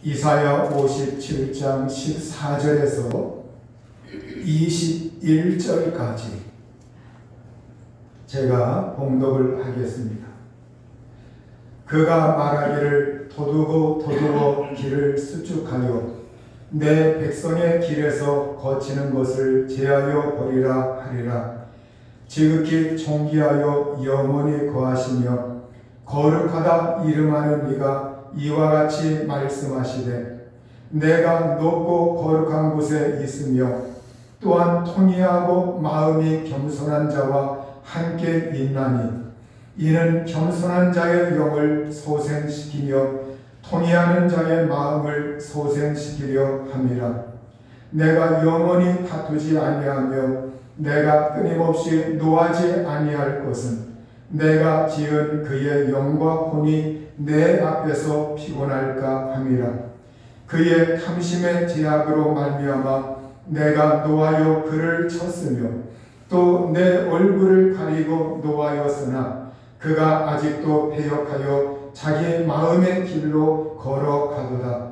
이사야 57장 14절에서 21절까지 제가 봉독을 하겠습니다. 그가 말하기를 도두고 길을 수축하여 내 백성의 길에서 거치는 것을 제하여 버리라 하리라. 지극히 존귀하여 영원히 거하시며 거룩하다 이름하는 이가 이와 같이 말씀하시되 내가 높고 거룩한 곳에 있으며 또한 통회하고 마음이 겸손한 자와 함께 있나니 이는 겸손한 자의 영을 소생시키며 통회하는 자의 마음을 소생시키려 함이라. 내가 영원히 다투지 아니하며 내가 끊임없이 노하지 아니할 것은 내가 지은 그의 영과 혼이 내 앞에서 피곤할까 함이라. 그의 탐심의 제약으로 말미암아 내가 노하여 그를 쳤으며 또 내 얼굴을 가리고 노하였으나 그가 아직도 패역하여 자기 마음의 길로 걸어가도다.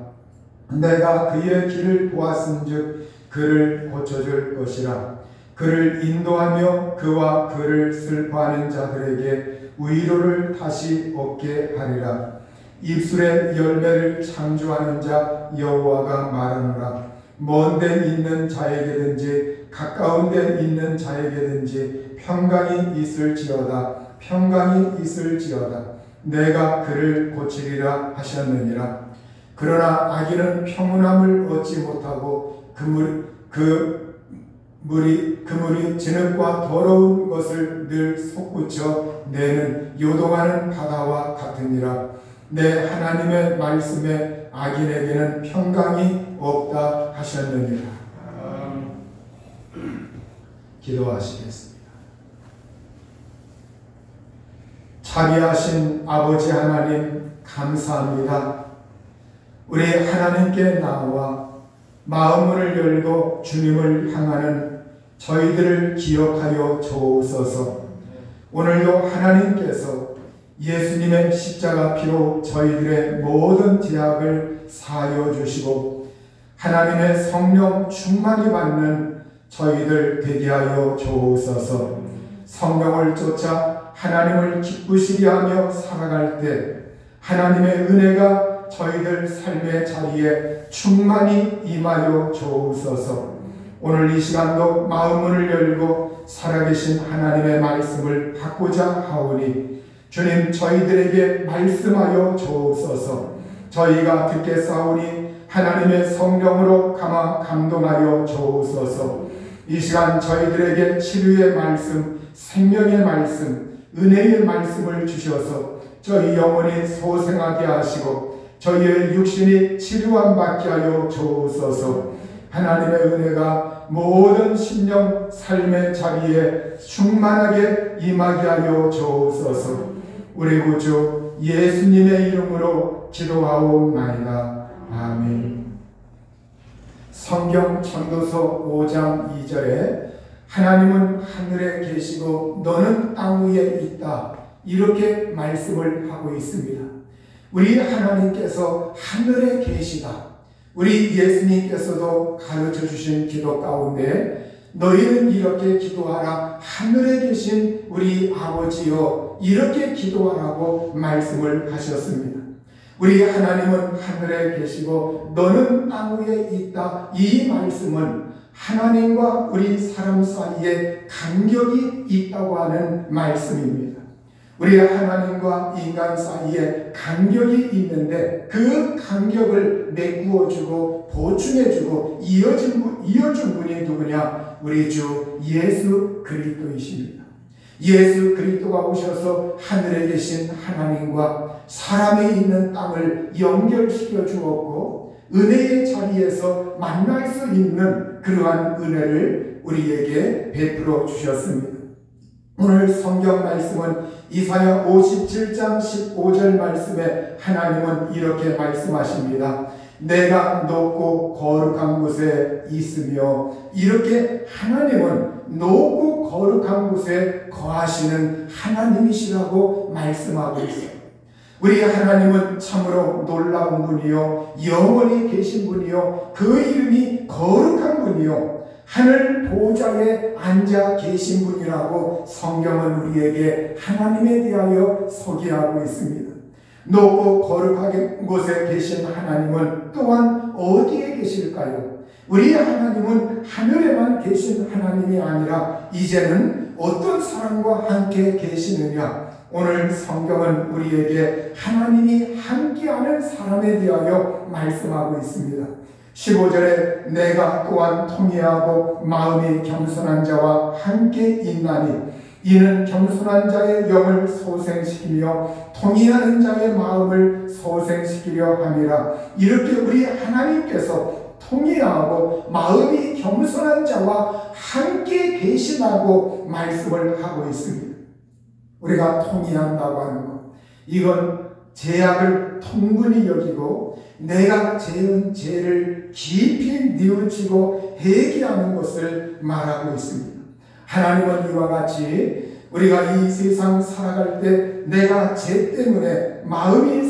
내가 그의 길을 보았은즉 그를 고쳐줄 것이라. 그를 인도하며 그와 그를 슬퍼하는 자들에게 위로를 다시 얻게 하리라. 입술의 열매를 창조하는 자 여호와가 말하노라. 먼 데 있는 자에게든지 가까운 데 있는 자에게든지 평강이 있을지어다. 평강이 있을지어다. 내가 그를 고치리라 하셨느니라. 그러나 악인은 평온함을 얻지 못하고 그물이 진흙과 더러운 것을 늘 솟구쳐 내는 요동하는 바다와 같으니라. 내 하나님의 말씀에 악인에게는 평강이 없다 하셨느니라. 기도하시겠습니다. 자비하신 아버지 하나님 감사합니다. 우리 하나님께 나와 마음문을 열고 주님을 향하는 저희들을 기억하여 주옵소서. 오늘도 하나님께서 예수님의 십자가 피로 저희들의 모든 죄악을 사하여 주시고 하나님의 성령 충만히 받는 저희들 되게 하여 주옵소서. 성령을 쫓아 하나님을 기쁘시게 하며 살아갈 때 하나님의 은혜가 저희들 삶의 자리에 충만히 임하여 주옵소서. 오늘 이 시간도 마음문을 열고 살아계신 하나님의 말씀을 받고자 하오니 주님 저희들에게 말씀하여 주옵소서. 저희가 듣겠사오니 하나님의 성령으로 감동하여 주옵소서. 이 시간 저희들에게 치유의 말씀, 생명의 말씀, 은혜의 말씀을 주셔서 저희 영혼이 소생하게 하시고 저희의 육신이 치료함 받게 하여 주옵소서. 하나님의 은혜가 모든 심령 삶의 자리에 충만하게 임하게 하여 주옵소서. 우리 구주 예수님의 이름으로 기도하옵나이다. 아멘. 성경 전도서 5장 2절에 하나님은 하늘에 계시고 너는 땅 위에 있다, 이렇게 말씀을 하고 있습니다. 우리 하나님께서 하늘에 계시다. 우리 예수님께서도 가르쳐 주신 기도 가운데 너희는 이렇게 기도하라. 하늘에 계신 우리 아버지여, 이렇게 기도하라고 말씀을 하셨습니다. 우리 하나님은 하늘에 계시고 너는 땅 위에 있다. 이 말씀은 하나님과 우리 사람 사이에 간격이 있다고 하는 말씀입니다. 우리 하나님과 인간 사이에 간격이 있는데 그 간격을 메꾸어주고 보충해주고 이어준 분이 누구냐? 우리 주 예수 그리스도이십니다. 예수 그리스도가 오셔서 하늘에 계신 하나님과 사람이 있는 땅을 연결시켜 주었고 은혜의 자리에서 만날 수 있는 그러한 은혜를 우리에게 베풀어 주셨습니다. 오늘 성경 말씀은 이사야 57장 15절 말씀에 하나님은 이렇게 말씀하십니다. 내가 높고 거룩한 곳에 있으며, 이렇게 하나님은 높고 거룩한 곳에 거하시는 하나님이시라고 말씀하고 있어요. 우리 하나님은 참으로 놀라운 분이요 영원히 계신 분이요 그 이름이 거룩한 분이요 하늘 보좌에 앉아 계신 분이라고 성경은 우리에게 하나님에 대하여 소개하고 있습니다. 높고 거룩한 곳에 계신 하나님은 또한 어디에 계실까요? 우리 하나님은 하늘에만 계신 하나님이 아니라 이제는 어떤 사람과 함께 계시느냐? 오늘 성경은 우리에게 하나님이 함께하는 사람에 대하여 말씀하고 있습니다. 15절에 내가 또한 통회하고 마음이 겸손한 자와 함께 있나니 이는 겸손한 자의 영을 소생시키며 통회하는 자의 마음을 소생시키려 함이라. 이렇게 우리 하나님께서 통회하고 마음이 겸손한 자와 함께 계시다고 말씀을 하고 있습니다. 우리가 통회한다고 하는 것, 이건 죄악을 통분히 여기고 내가 지은 죄를 깊이 뉘우치고 회개하는 것을 말하고 있습니다. 하나님은 이와 같이 우리가 이 세상 살아갈 때 내가 죄 때문에 마음이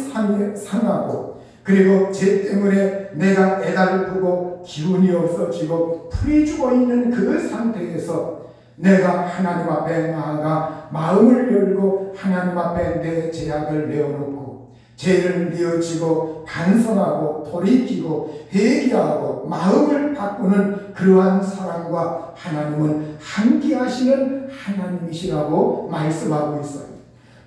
상하고 그리고 죄 때문에 내가 애달프고 기운이 없어지고 풀이 죽어 있는 그 상태에서 내가 하나님 앞에 나아가 마음을 열고 하나님 앞에 내 죄악을 내어놓고 죄를 뉘우치고 반성하고 돌이키고 회개하고 마음을 바꾸는 그러한 사람과 하나님은 함께 하시는 하나님이시라고 말씀하고 있어요.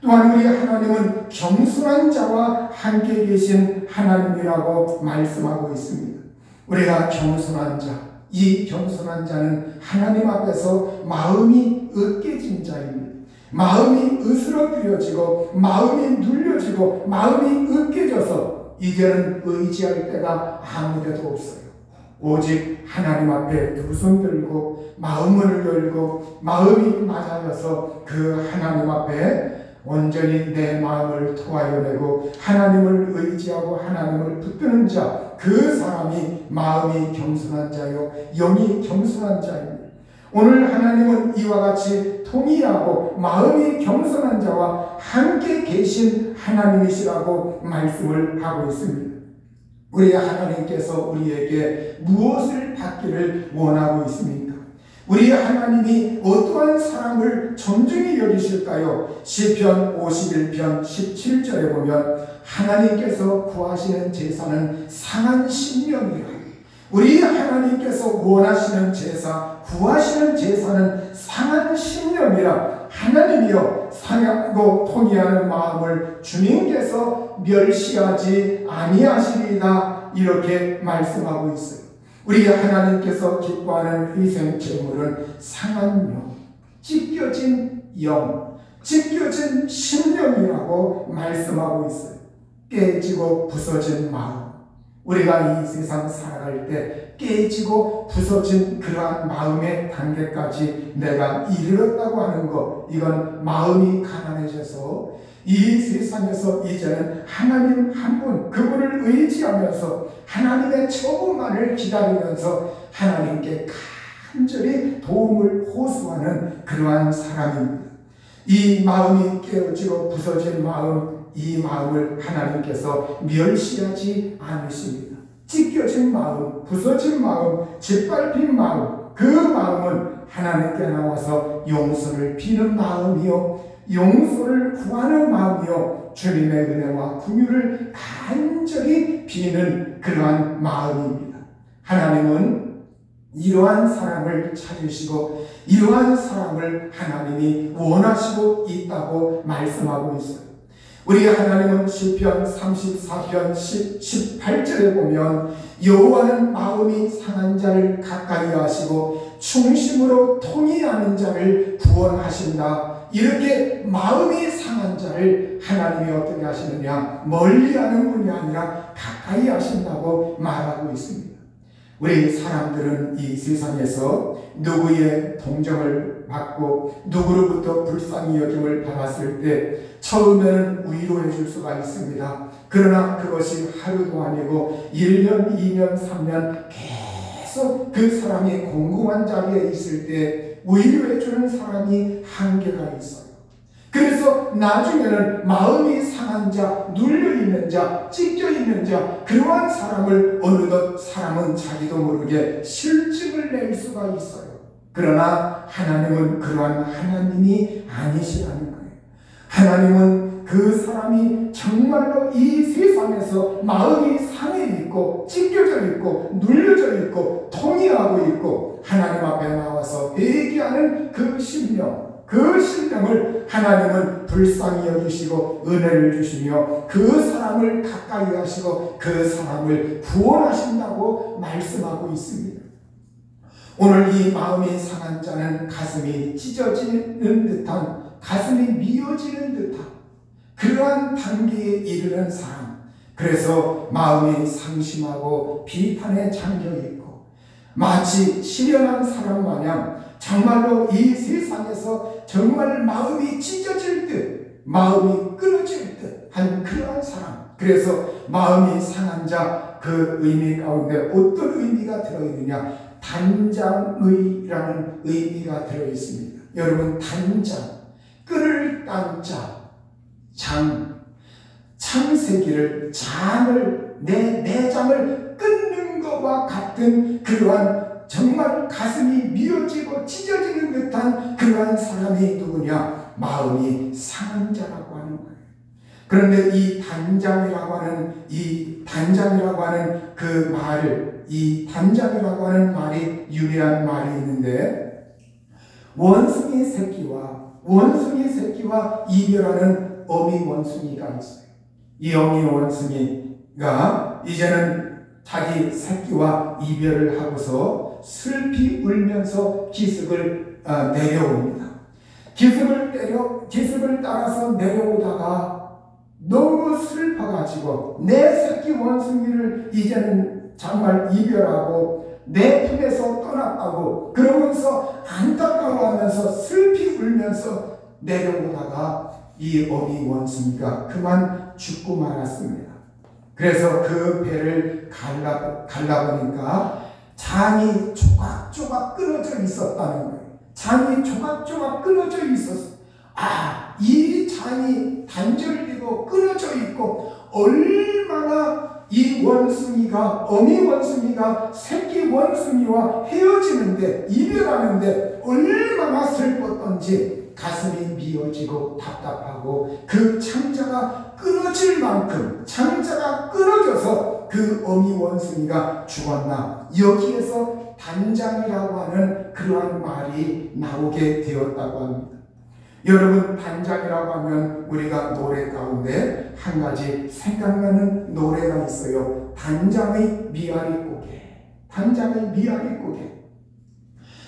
또한 우리 하나님은 겸손한 자와 함께 계신 하나님이라고 말씀하고 있습니다. 우리가 겸손한 자, 이 겸손한 자는 하나님 앞에서 마음이 으깨진 자입니다. 마음이 으스러뜨려지고 마음이 눌려지고 마음이 으깨져서 이제는 의지할 데가 아무데도 없어요. 오직 하나님 앞에 두 손 들고 마음을 열고 마음이 맞아져서 그 하나님 앞에 온전히 내 마음을 토하여 내고 하나님을 의지하고 하나님을 붙드는 자, 그 사람이 마음이 겸손한 자요 영이 겸손한 자입니다. 오늘 하나님은 이와 같이 통의하고 마음이 겸손한 자와 함께 계신 하나님이시라고 말씀을 하고 있습니다. 우리 하나님께서 우리에게 무엇을 받기를 원하고 있습니까? 우리 하나님이 어떠한 사람을 존중히 여기실까요? 시편 51편 17절에 보면 하나님께서 구하시는 제사는 상한 심령이라. 우리 하나님께서 원하시는 제사, 구하시는 제사는 상한 심령이라. 하나님이여 상하고 통회하는 마음을 주님께서 멸시하지 아니하시리다. 이렇게 말씀하고 있어요. 우리 하나님께서 기뻐하는 희생 제물은 상한 영, 찢겨진 영, 찢겨진 심령이라고 말씀하고 있어요. 깨지고 부서진 마음. 우리가 이 세상 살아갈 때 깨지고 부서진 그러한 마음의 단계까지 내가 이르렀다고 하는 것, 이건 마음이 가난해져서 이 세상에서 이제는 하나님 한 분, 그분을 의지하면서 하나님의 처분만을 기다리면서 하나님께 간절히 도움을 호소하는 그러한 사람입니다. 이 마음이 깨어지고 부서진 마음, 이 마음을 하나님께서 멸시하지 않으십니다. 찢겨진 마음, 부서진 마음, 짓밟힌 마음, 그 마음은 하나님께 나와서 용서를 비는 마음이요, 용서를 구하는 마음이요, 주님의 은혜와 긍휼을 간절히 비는 그러한 마음입니다. 하나님은 이러한 사람을 찾으시고 이러한 사람을 하나님이 원하시고 있다고 말씀하고 있어요. 우리 하나님은 시편 34편 18절에 보면 여호와는 마음이 상한 자를 가까이 하시고 충심으로 통회하는 자를 구원하신다. 이렇게 마음이 상한 자를 하나님이 어떻게 하시느냐? 멀리하는 분이 아니라 가까이 하신다고 말하고 있습니다. 우리 사람들은 이 세상에서 누구의 동정을 받고 누구로부터 불쌍히 여김을 받았을 때 처음에는 위로해 줄 수가 있습니다. 그러나 그것이 하루도 아니고 1년, 2년, 3년 계속 그 사람이 공공한 자리에 있을 때 위로해 주는 사람이 한계가 있어요. 그래서 나중에는 마음이 상한 자, 눌려있는 자, 찢겨있는 자, 그러한 사람을 어느덧 사람은 자기도 모르게 실증을 낼 수가 있어요. 그러나 하나님은 그러한 하나님이 아니시라는 거예요. 하나님은 그 사람이 정말로 이 세상에서 마음이 상해 있고 찢겨져 있고 눌려져 있고 통이하고 있고 하나님 앞에 나와서 회개하는 그 심령, 그 심령을 하나님은 불쌍히 여기시고 은혜를 주시며 그 사람을 가까이 하시고 그 사람을 구원하신다고 말씀하고 있습니다. 오늘 이 마음이 상한 자는 가슴이 찢어지는 듯한, 가슴이 미어지는 듯한 그러한 단계에 이르는 사람, 그래서 마음이 상심하고 비판에 잠겨있고 마치 실연한 사람 마냥 정말로 이 세상에서 정말 마음이 찢어질 듯, 마음이 끊어질 듯 한 그러한 사람, 그래서 마음이 상한 자, 그 의미 가운데 어떤 의미가 들어있느냐? 단장의라는 의미가 들어있습니다. 여러분, 단장, 끈을 딴 자, 창세기를 장을, 내 내장을 끊는 것과 같은 그러한 정말 가슴이 미어지고 찢어지는 듯한 그러한 사람이 누구냐? 마음이 상한 자라고 하는 거예요. 그런데 이 단장이라고 하는 그 말을, 이 단장이라고 하는 말이 유리한 말이 있는데, 원숭이 새끼와 이별하는 어미 원숭이가 있어요. 이 어미 원숭이가 이제는 자기 새끼와 이별을 하고서 슬피 울면서 기슭을 내려옵니다. 기슭을 따라서 내려오다가 너무 슬퍼가지고 내 새끼 원숭이를 이제는 정말 이별하고 내 품에서 떠났다고 그러면서 안타까워하면서 슬피 울면서 내려오다가 이 어미 원숭이가 그만 죽고 말았습니다. 그래서 그 배를 갈라보니까 장이 조각조각 끊어져 있었다는 거예요. 장이 조각조각 끊어져 있었어. 이 장이 단절되고 끊어져 있고 얼마나 이 원숭이가, 어미 원숭이가 새끼 원숭이와 헤어지는데, 이별하는데 얼마나 슬펐던지 가슴이 미어지고 답답하고 그 창자가 끊어질 만큼, 창자가 끊어져서 그 어미 원숭이가 죽었나, 여기에서 단장이라고 하는 그러한 말이 나오게 되었다고 합니다. 여러분, 단장이라고 하면 우리가 노래 가운데 한 가지 생각나는 노래가 있어요. 단장의 미아리 고개. 단장의 미아리 고개.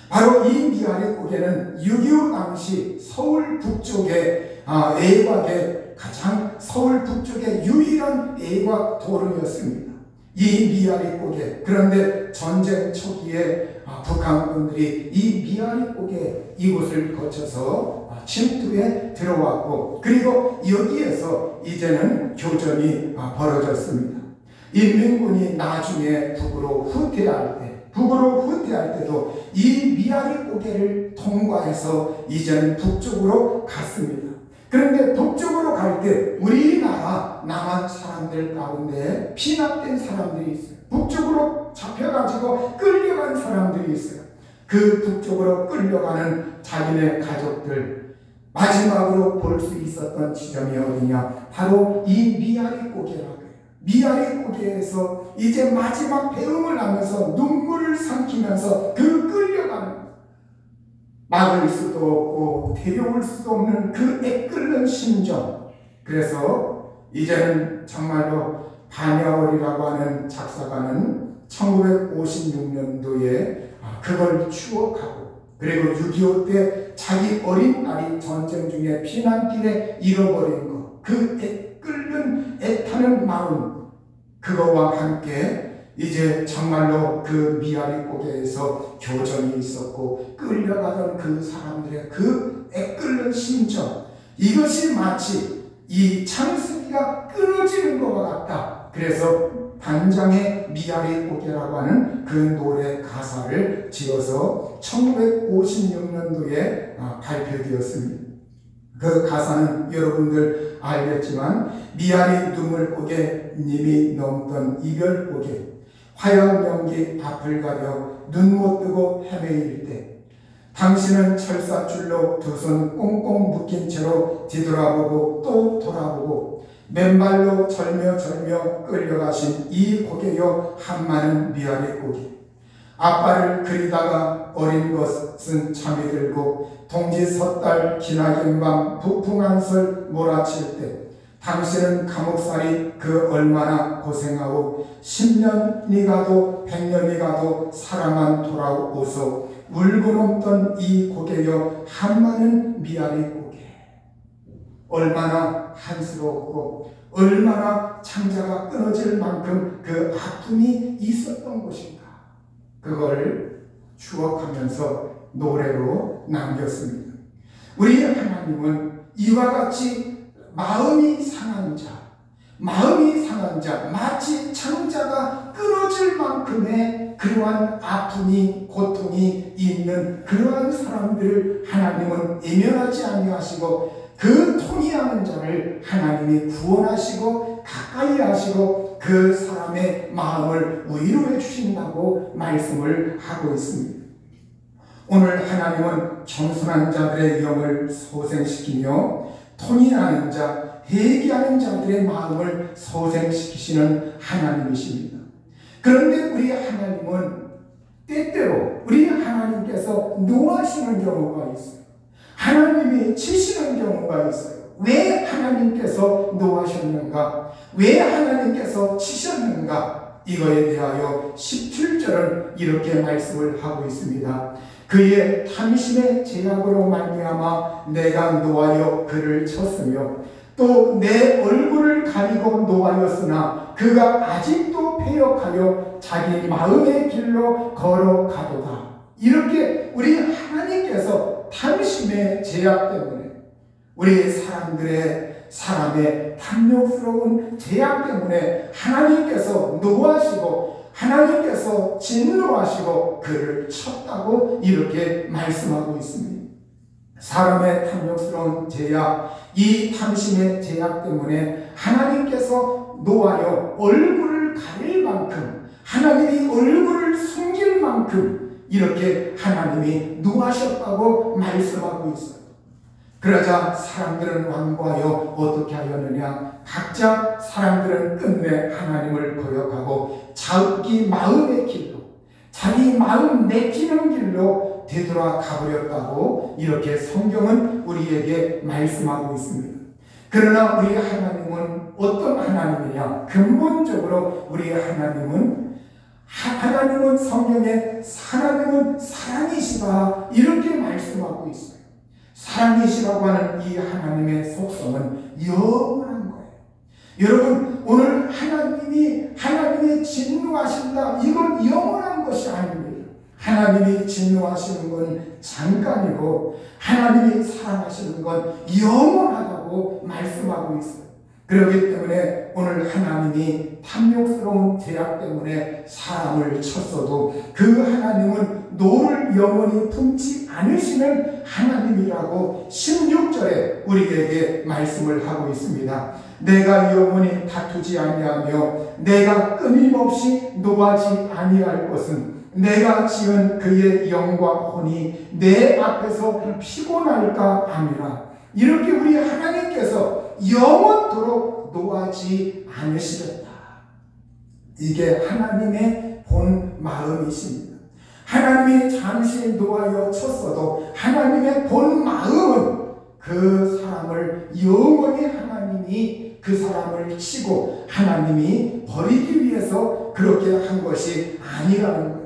바로 이 미아리 고개는 6.25 당시 서울 북쪽의 애곽의 가장 서울 북쪽의 유일한 애곽 도로였습니다. 이 미아리 고개. 그런데 전쟁 초기에 북한군들이 이 미아리 고개 이곳을 거쳐서 침투에 들어왔고, 그리고 여기에서 이제는 교전이 벌어졌습니다. 인민군이 나중에 북으로 후퇴할 때도 이 미아리 고개를 통과해서 이제는 북쪽으로 갔습니다. 그런데 북쪽으로 갈 때 우리나라 남한 사람들 가운데 피납된 사람들이 있어요. 북쪽으로 잡혀가지고 끌려간 사람들이 있어요. 그 북쪽으로 끌려가는 자기네 가족들, 마지막으로 볼 수 있었던 지점이 어디냐? 바로 이 미아리 고개라고 해요. 미아리 고개에서 이제 마지막 배웅을 하면서 눈물을 삼키면서 그 끌려가는, 막을 수도 없고 데려올 수도 없는 그 애끓는 심정. 그래서 이제는 정말로 반야월이라고 하는 작사가는 1956년도에 그걸 추억하고, 그리고 6.25 때 자기 어린 딸이 전쟁 중에 피난길에 잃어버린 것, 그 끓는 애타는 마음, 그거와 함께 이제 정말로 그 미아리 고개에서 교전이 있었고 끌려가던 그 사람들의 그 애끓는 심정, 이것이 마치 이 창세기가 끊어지는 것과 같다. 그래서 단장의 미아리 고개라고 하는 그 노래 가사를 지어서 1956년도에 발표되었습니다. 그 가사는 여러분들 알겠지만 미아리 눈물고개 님이 넘던 이별고개 화양연기 앞을 가려 눈 못 뜨고 헤매일 때 당신은 철사줄로 두 손 꽁꽁 묶인 채로 뒤돌아보고 또 돌아보고 맨발로 절며 끌려가신 이 고개여 한마는 미아리 고개 아빠를 그리다가 어린 것은 잠이 들고 동지 섣달 기나긴 밤 북풍 한설 몰아칠 때 당신은 감옥살이 그 얼마나 고생하고 10년이 가도 100년이 가도 사랑만 돌아오소 울고 넘던 이 고개여 한마는 미아리 고개 얼마나 한스럽고 얼마나 창자가 끊어질 만큼 그 아픔이 있었던 곳인가 그걸 추억하면서 노래로 남겼습니다. 우리 하나님은 이와 같이 마음이 상한 자 마치 창자가 끊어질 만큼의 그러한 아픔이 고통이 있는 그러한 사람들을 하나님은 외면하지 아니하시고 그 통해하는 자를 하나님이 구원하시고 가까이 하시고 그 사람의 마음을 위로해 주신다고 말씀을 하고 있습니다. 오늘 하나님은 겸손한 자들의 영을 소생시키며 통해하는 자, 회개하는 자들의 마음을 소생시키시는 하나님이십니다. 그런데 우리 하나님은 때때로 우리 하나님께서 노하시는 경우가 있어요. 하나님이 치시는 경우가 있어요. 왜 하나님께서 노하셨는가? 왜 하나님께서 치셨는가? 이거에 대하여 17절은 이렇게 말씀을 하고 있습니다. 그의 탐심의 제약으로 말미암아 내가 노하여 그를 쳤으며 또 내 얼굴을 가리고 노하였으나 그가 아직도 패역하여 자기 마음의 길로 걸어가도다. 이렇게 우리 하나님께서 탐심의 제약 때문에 우리 사람의 탐욕스러운 제약 때문에 하나님께서 노하시고 하나님께서 진노하시고 그를 쳤다고 이렇게 말씀하고 있습니다. 사람의 탐욕스러운 제약, 이 탐심의 제약 때문에 하나님께서 노하여 얼굴을 가릴 만큼 하나님이 얼굴을 숨길 만큼 이렇게 하나님이 노하셨다고 말씀하고 있어요. 그러자 사람들은 완고하여 어떻게 하였느냐? 각자 사람들은 끝내 하나님을 거역하고 자기 마음의 길로 자기 마음 내키는 길로 되돌아 가버렸다고 이렇게 성경은 우리에게 말씀하고 있습니다. 그러나 우리 하나님은 어떤 하나님이냐? 근본적으로 우리 하나님은 성경에 하나님은 사랑이시다 이렇게 말씀하고 있어요. 사랑이시라고 하는 이 하나님의 속성은 영원한 거예요. 여러분 오늘 하나님이 진노하신다 이건 영원한 것이 아닙니다. 하나님이 진노하시는 건 잠깐이고 하나님이 사랑하시는 건 영원하다고 말씀하고 있어요. 그렇기 때문에 오늘 하나님이 탐욕스러운 죄악 때문에 사람을 쳤어도 그 하나님은 노를 영원히 품지 않으시는 하나님이라고 16절에 우리에게 말씀을 하고 있습니다. 내가 영원히 다투지 아니하며 내가 끊임없이 노하지 아니할 것은 내가 지은 그의 영과 혼이 내 앞에서 피곤할까 함이라. 이렇게 우리 하나님께서 영원토록 노하지 않으시겠다. 이게 하나님의 본 마음이십니다. 하나님이 잠시 노하여 쳤어도 하나님의 본 마음은 그 사람을 영원히 하나님이 그 사람을 치고 하나님이 버리기 위해서 그렇게 한 것이 아니라는 거예요.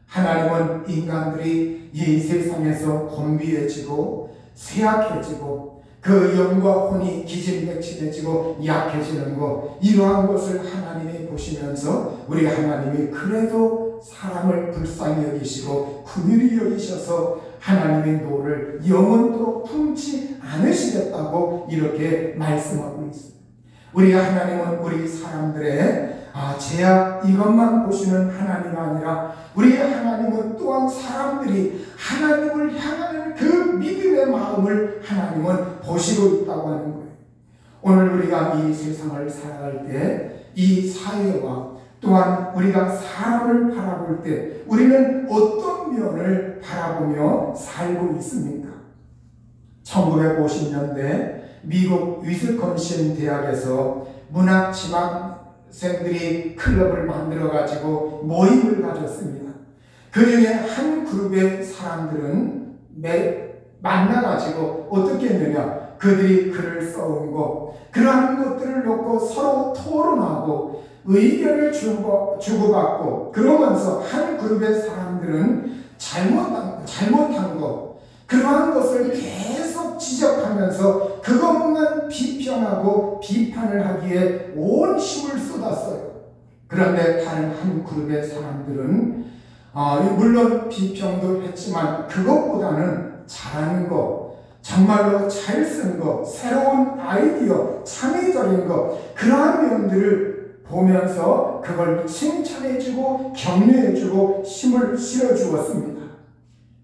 하나님은 인간들이 이 세상에서 곤비해지고 쇠약해지고 그 영과 혼이 기진맥진해지고 약해지는 것 이러한 것을 하나님이 보시면서 우리 하나님이 그래도 사람을 불쌍히 여기시고 긍휼히 여기셔서 하나님의 노를 영원토록 품지 않으시겠다고 이렇게 말씀하고 있습니다. 우리 하나님은 우리 사람들의 죄악 이것만 보시는 하나님이 아니라 우리 하나님은 또한 사람들이 하나님을 향하는 그 믿음의 마음을 하나님은 보시고 있다고 하는 거예요. 오늘 우리가 이 세상을 살아갈 때 이 사회와 또한 우리가 사람을 바라볼 때 우리는 어떤 면을 바라보며 살고 있습니까? 1950년대 미국 위스콘신 대학에서 문학 지망생들이 클럽을 만들어 가지고 모임을 가졌습니다. 그 중에 한 그룹의 사람들은 만나 가지고 어떻게 했느냐, 그들이 글을 써온 것, 그러한 것들을 놓고 서로 토론하고 의견을 주고받고, 그러면서 한 그룹의 사람들은 잘못한 것, 그러한 것을 계속 지적하면서 그것만 비평하고 비판을 하기에 온 힘을 쏟았어요. 그런데 다른 한 그룹의 사람들은 물론 비평도 했지만 그것보다는 잘하는 것, 정말로 잘 쓴 것, 새로운 아이디어, 창의적인 것, 그러한 면들을 보면서 그걸 칭찬해주고 격려해주고 힘을 실어주었습니다.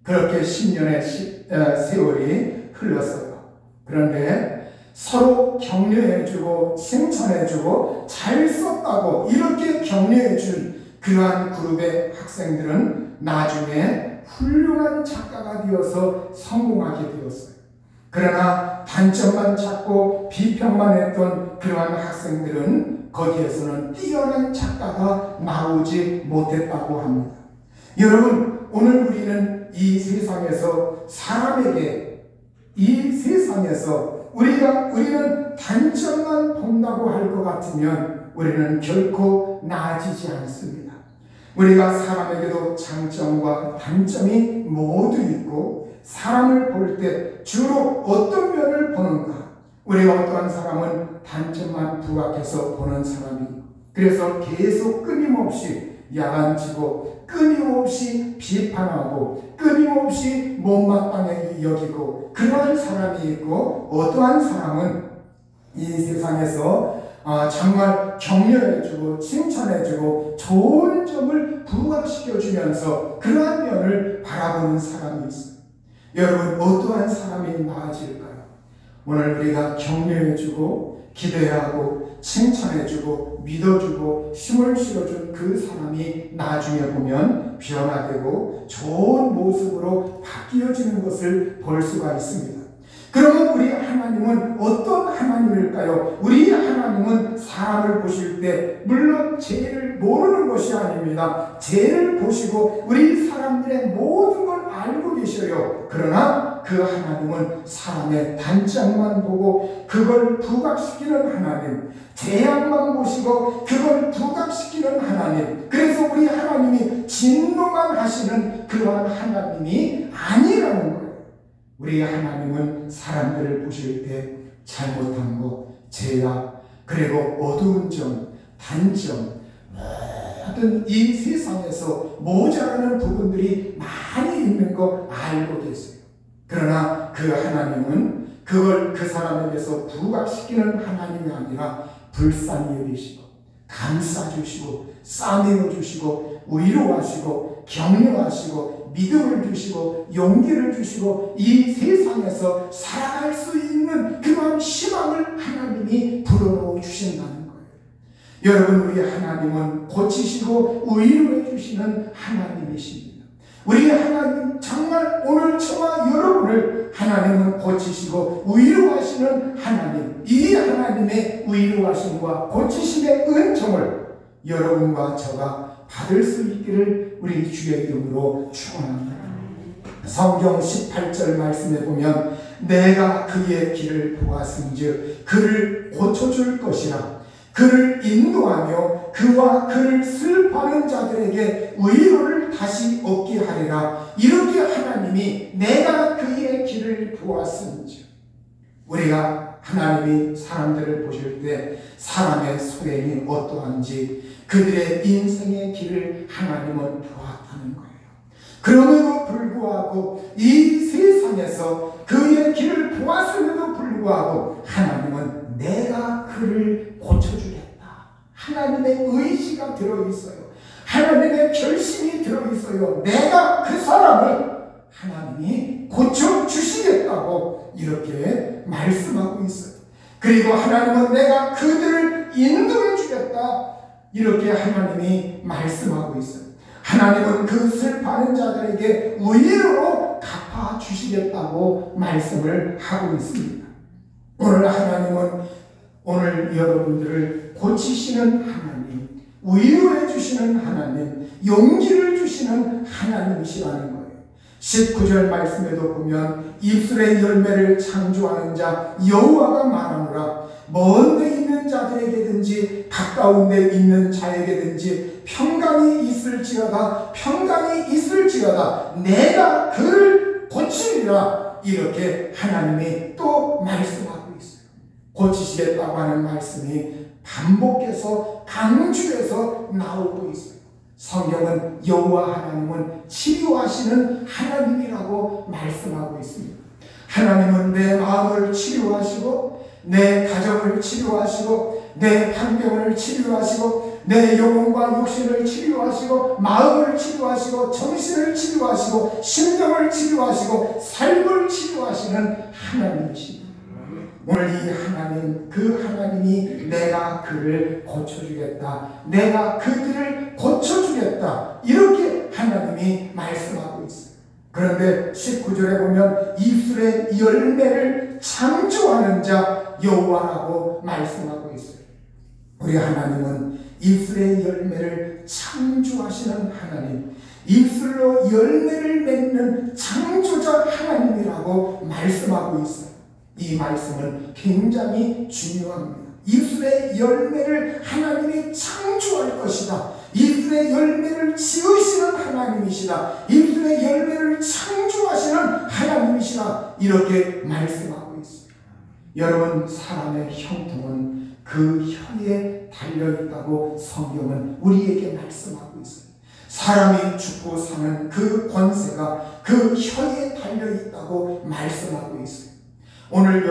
그렇게 10년의 세월이 흘렀어요. 그런데 서로 격려해주고 칭찬해주고 잘 썼다고 이렇게 격려해준 그러한 그룹의 학생들은 나중에 훌륭한 작가가 되어서 성공하게 되었어요. 그러나 단점만 찾고 비평만 했던 그러한 학생들은 거기에서는 뛰어난 작가가 나오지 못했다고 합니다. 여러분, 오늘 우리는 이 세상에서 사람에게, 이 세상에서 우리는 단점만 본다고 할 것 같으면 우리는 결코 나아지지 않습니다. 우리가 사람에게도 장점과 단점이 모두 있고, 사람을 볼 때 주로 어떤 면을 보는가? 우리가 어떠한 사람은 단점만 부각해서 보는 사람이, 그래서 계속 끊임없이 야단치고 끊임없이 비판하고 끊임없이 못마땅하게 여기고 그러한 사람이 있고, 어떠한 사람은 이 세상에서 정말 격려해주고 칭찬해주고 좋은 점을 부각시켜주면서 그러한 면을 바라보는 사람이 있어요. 여러분, 어떠한 사람이 나아질까요? 오늘 우리가 격려해주고 기대하고 칭찬해주고 믿어주고 힘을 실어준 그 사람이 나중에 보면 변화되고 좋은 모습으로 바뀌어지는 것을 볼 수가 있습니다. 그러면 우리 하나님은 어떤 하나님일까요? 우리 하나님은 사람을 보실 때 물론 죄를 모르는 것이 아닙니다. 죄를 보시고 우리 사람들의 모든 걸 알고 계셔요. 그러나 그 하나님은 사람의 단점만 보고 그걸 부각시키는 하나님, 재앙만 보시고 그걸 부각시키는 하나님, 그래서 우리 하나님이 진노만 하시는 그러한 하나님이 아니라는 거예요. 우리 하나님은 사람들을 보실 때 잘못한 것, 죄악, 그리고 어두운 점, 단점, 모든 이 세상에서 모자라는 부분들이 많이 있는 거 알고 계세요. 그러나 그 하나님은 그걸 그 사람에게서 부각시키는 하나님이 아니라 불쌍히 여기시고 감싸주시고 싸매어주시고 위로하시고 격려하시고 믿음을 주시고 용기를 주시고 이 세상에서 살아갈 수 있는 그런 희망을 하나님이 불어넣어 주신다는 거예요. 여러분, 우리 하나님은 고치시고 위로해 주시는 하나님이십니다. 우리 하나님, 정말 오늘 저와 여러분을 하나님은 고치시고 위로하시는 하나님, 이 하나님의 위로하심과 고치심의 은총을 여러분과 저가 받을 수 있기를 우리 주의 이름으로 축원합니다. 성경 18절 말씀에 보면 내가 그의 길을 보았은즉 그를 고쳐줄 것이라, 그를 인도하며 그와 그를 슬퍼하는 자들에게 위로를 다시 얻게 하리라. 이렇게 하나님이 내가 그의 길을 보았은즉, 우리가 하나님이 사람들을 보실 때 사람의 소행이 어떠한지 그들의 인생의 길을 하나님은 보았다는 거예요. 그럼에도 불구하고 이 세상에서 그의 길을 보았음에도 불구하고 하나님은 내가 그를 고쳐주겠다. 하나님의 의지가 들어있어요. 하나님의 결심이 들어있어요. 내가 그 사람을 하나님이 고쳐주시겠다고 이렇게 말씀하고 있어요. 그리고 하나님은 내가 그들을 인도해 주겠다, 이렇게 하나님이 말씀하고 있어요. 하나님은 그 슬퍼하는 자들에게 위로로 갚아 주시겠다고 말씀을 하고 있습니다. 오늘 하나님은 오늘 여러분들을 고치시는 하나님, 위로해 주시는 하나님, 용기를 주시는 하나님이시라는 거예요. 19절 말씀에도 보면 입술의 열매를 창조하는 자 여호와가 말하노라. 먼 데 있는 자들에게든지 가까운 데 있는 자에게든지 평강이 있을지어다, 평강이 있을지어다, 내가 그를 고치리라, 이렇게 하나님이 또 말씀하고 있어요. 고치시겠다고 하는 말씀이 반복해서 강조해서 나오고 있어요. 성경은 여호와 하나님은 치료하시는 하나님이라고 말씀하고 있습니다. 하나님은 내 마음을 치료하시고 내 가정을 치료하시고 내 환경을 치료하시고 내 영혼과 육신을 치료하시고 마음을 치료하시고 정신을 치료하시고 심령을 치료하시고 삶을 치료하시는 하나님이십니다. 오늘 이 하나님, 그 하나님이 내가 그를 고쳐주겠다, 내가 그들을 고쳐주겠다, 이렇게 하나님이 말씀하고 있어요. 그런데 19절에 보면 입술의 열매를 창조하는 자 여호와라고 말씀하고 있어요. 우리 하나님은 입술의 열매를 창조하시는 하나님, 입술로 열매를 맺는 창조자 하나님이라고 말씀하고 있어요. 이 말씀은 굉장히 중요합니다. 입술의 열매를 하나님이 창조할 것이다, 입술의 열매를 지으시는 하나님이시다, 입술의 열매를 창조하시는 하나님이시다, 이렇게 말씀하고 있습니다. 여러분, 사람의 형통은 그 혀에 달려있다고 성경은 우리에게 말씀하고 있어요. 사람이 죽고 사는 그 권세가 그 혀에 달려있다고 말씀하고 있어요. 오늘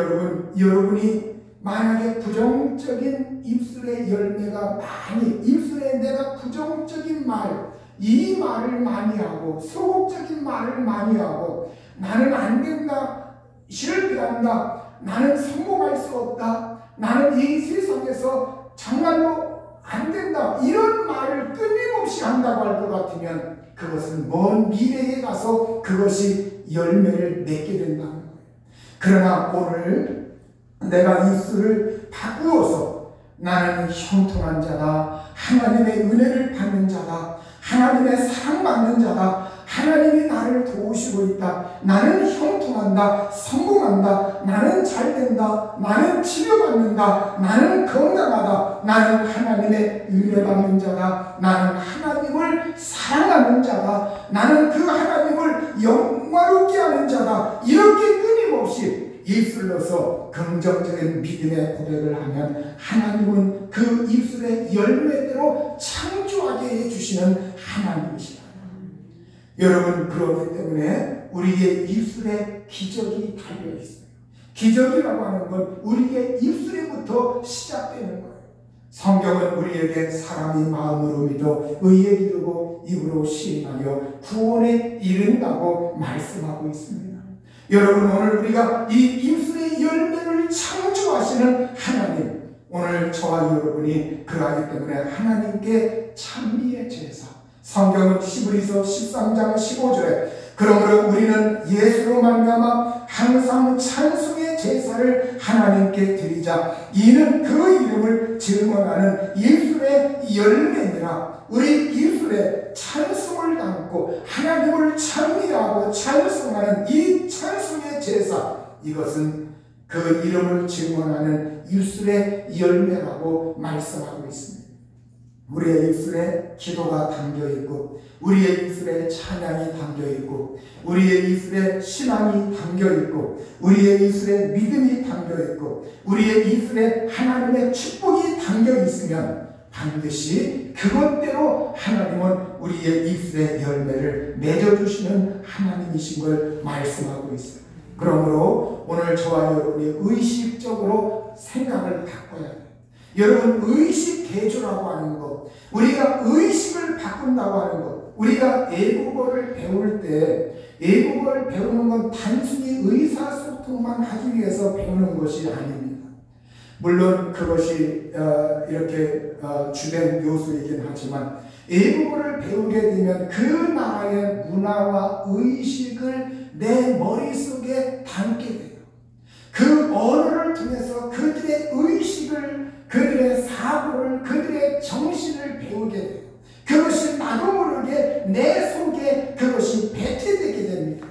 여러분이 만약에 부정적인 입술의 열매가 많이, 입술에 내가 부정적인 말, 이 말을 많이 하고 소극적인 말을 많이 하고 나는 안 된다, 실패한다, 나는 성공할 수 없다, 나는 이 세상에서 정말로 안 된다, 이런 말을 끊임없이 한다고 할 것 같으면 그것은 먼 미래에 가서 그것이 열매를 맺게 된다는 거예요. 그러나 오늘 내가 입술을 바꾸어서 나는 형통한 자다, 하나님의 은혜를 받는 자다, 하나님의 사랑받는 자다, 하나님이 나를 도우시고 있다, 나는 형통한다, 성공한다, 나는 잘된다, 나는 치료받는다, 나는 건강하다, 나는 하나님의 은혜 받는 자다, 나는 하나님을 사랑하는 자다, 나는 그 하나님을 영광롭게 하는 자다, 이렇게 끊임없이 입술로서 긍정적인 믿음의 고백을 하면 하나님은 그 입술의 열매대로 창조하게 해주시는 하나님이시다. 여러분, 그렇기 때문에 우리의 입술에 기적이 달려있어요. 기적이라고 하는 건 우리의 입술에부터 시작되는 거예요. 성경은 우리에게 사람이 마음으로 믿어 의에 이르고 입으로 시인하여 구원에 이른다고 말씀하고 있습니다. 여러분, 오늘 우리가 이 입술의 열매를 창조하시는 하나님, 오늘 저와 여러분이 그러하기 때문에 하나님께 찬미의 제사, 성경은 히브리서 13장 15절에 그러므로 우리는 예수로 말미암아 항상 찬송의 제사를 하나님께 드리자, 이는 그 이름을 증언하는 입술의 열매니라. 우리 입술에 찬송을 담고 하나님을 찬미하고 찬송하는 이 찬송의 제사, 이것은 그 이름을 증언하는 입술의 열매라고 말씀하고 있습니다. 우리의 입술에 기도가 담겨있고 우리의 입술에 찬양이 담겨있고 우리의 입술에 신앙이 담겨있고 우리의 입술에 믿음이 담겨있고 우리의 입술에 하나님의 축복이 담겨있으면 반드시 그것대로 하나님은 우리의 입술의 열매를 맺어주시는 하나님이신 걸 말씀하고 있어요. 그러므로 오늘 저와 여러분이 의식적으로 생각을 바꿔야 돼요. 여러분, 의식 개조라고 하는 것, 우리가 의식을 바꾼다고 하는 것, 우리가 애국어를 배울 때 애국어를 배우는 건 단순히 의사소통만 하기 위해서 배우는 것이 아닙니다. 물론 그것이 이렇게 주된 요소이긴 하지만 애국어를 배우게 되면 그 나라의 문화와 의식을 내 머릿속에 담게 돼요. 그 언어를 통해서 그들의 의식을, 그들의 사고를, 그들의 정신을 배우게 돼요. 그것이 나도 모르게 내 속에 그것이 배태되게 됩니다.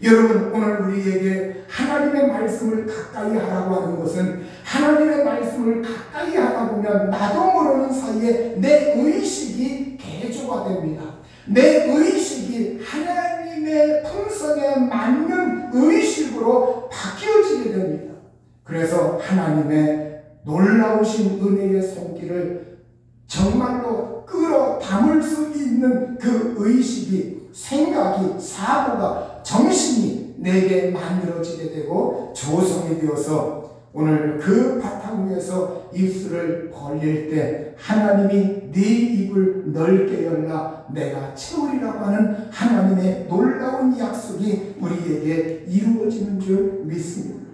여러분, 오늘 우리에게 하나님의 말씀을 가까이 하라고 하는 것은 하나님의 말씀을 가까이 하다 보면 나도 모르는 사이에 내 의식이 개조가 됩니다. 내 의식이 하나님의 품성에 맞는 의식으로 바뀌어지게 됩니다. 그래서 하나님의 놀라우신 은혜의 손길을 정말로 끌어 담을 수 있는 그 의식이, 생각이, 사고가, 정신이 내게 만들어지게 되고 조성이 되어서 오늘 그 바탕 위에서 입술을 벌릴 때 하나님이 네 입을 넓게 열라 내가 채우리라고 하는 하나님의 놀라운 약속이 우리에게 이루어지는 줄 믿습니다.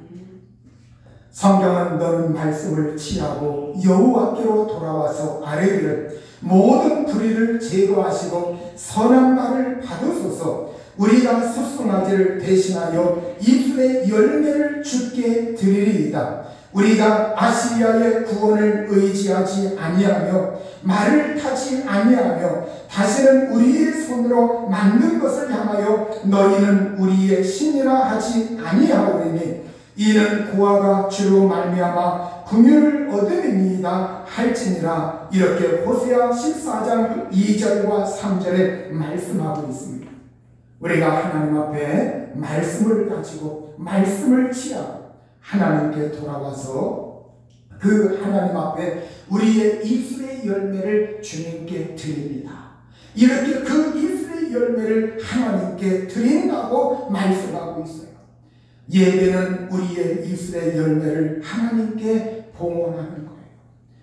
성경은 너는 말씀을 취하고 여호와께로 돌아와서 아뢰기를 모든 불의를 제거하시고 선한 말을 받으소서. 우리가 섭송아지를 대신하여 입술의 열매를 주께 드리리이다. 우리가 아시리아의 구원을 의지하지 아니하며 말을 타지 아니하며 다시는 우리의 손으로 만든 것을 향하여 너희는 우리의 신이라 하지 아니하오리니 이는 고아가 주로 말미암아 긍휼을 얻음이니이다 할지니라. 이렇게 호세아 14장 2절과 3절에 말씀하고 있습니다. 우리가 하나님 앞에 말씀을 가지고 말씀을 취하고 하나님께 돌아와서 그 하나님 앞에 우리의 입술의 열매를 주님께 드립니다. 이렇게 그 입술의 열매를 하나님께 드린다고 말씀하고 있어요. 예배는 우리의 입술의 열매를 하나님께 봉헌하는 거예요.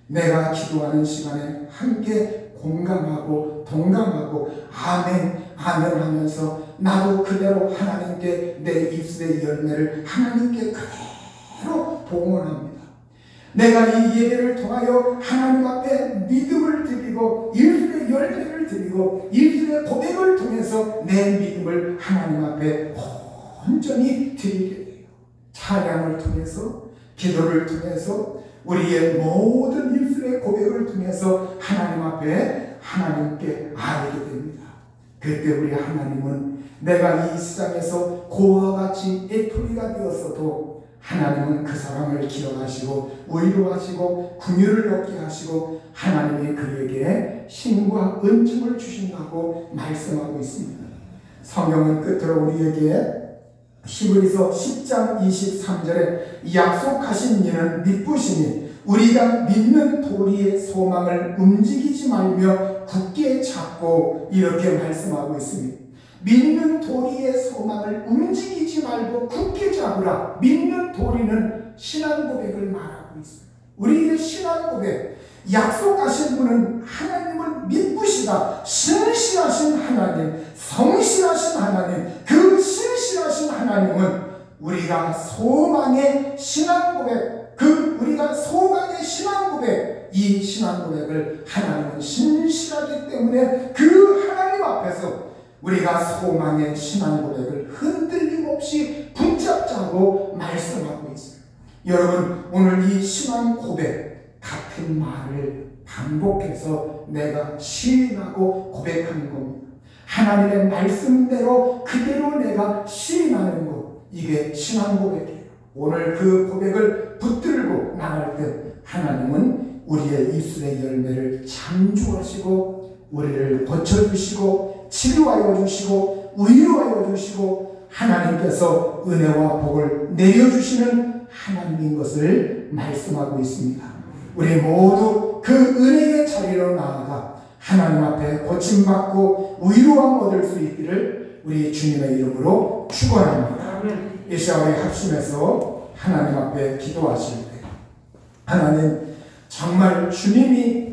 내가 기도하는 시간에 함께 공감하고 동감하고 아멘 아멘 하면서 나도 그대로 하나님께 내 입술의 열매를 하나님께 그대로 봉헌합니다. 내가 이 예배를 통하여 하나님 앞에 믿음을 드리고 입술의 열매를 드리고 입술의 고백을 통해서 내 믿음을 하나님 앞에 온전히 드리게 돼요. 찬양을 통해서, 기도를 통해서, 우리의 모든 입술의 고백을 통해서 하나님 앞에 하나님께 아뢰게 됩니다. 그때 우리 하나님은 내가 이 세상에서 고아와 같이 애토리가 되었어도 하나님은 그 사람을 기억하시고 위로하시고 긍휼을 얻게 하시고 하나님이 그에게 힘과 은총을 주신다고 말씀하고 있습니다. 성경은 끝으로 우리에게 히브리서 10장 23절에 약속하신 이는 믿으시니 우리가 믿는 도리의 소망을 움직이지 말며 굳게 잡고 이렇게 말씀하고 있습니다. 믿는 도리의 소망을 움직이지 말고 굳게 잡으라. 믿는 도리는 신앙 고백을 말하고 있어요. 우리의 신앙 고백, 약속하신 분은 하나님을 믿으시다. 신실하신 하나님, 성실하신 하나님, 그 신실하신 하나님은 우리가 소망의 신앙 고백, 우리가 소망의 신앙 고백, 이 신앙 고백을 하나님은 신실하기 때문에 그 하나님 앞에서 우리가 소망의 신앙 고백을 흔들림 없이 붙잡자고 말씀하고 있어요. 여러분, 오늘 이 신앙 고백 같은 말을 반복해서 내가 시인하고 고백하는 겁니다. 하나님의 말씀대로 그대로 내가 시인하는 것, 이게 신앙 고백이에요. 오늘 그 고백을 붙들고 나갈 때 하나님은 우리의 입술의 열매를 창조하시고 우리를 고쳐주시고 치료하여 주시고 위로하여 주시고 하나님께서 은혜와 복을 내려주시는 하나님인 것을 말씀하고 있습니다. 우리 모두 그 은혜의 자리로 나아가 하나님 앞에 고침받고 위로함 얻을 수 있기를 우리 주님의 이름으로 축원합니다. 이 시간 우리 합심해서 하나님 앞에 기도하실 때 하나님, 정말 주님이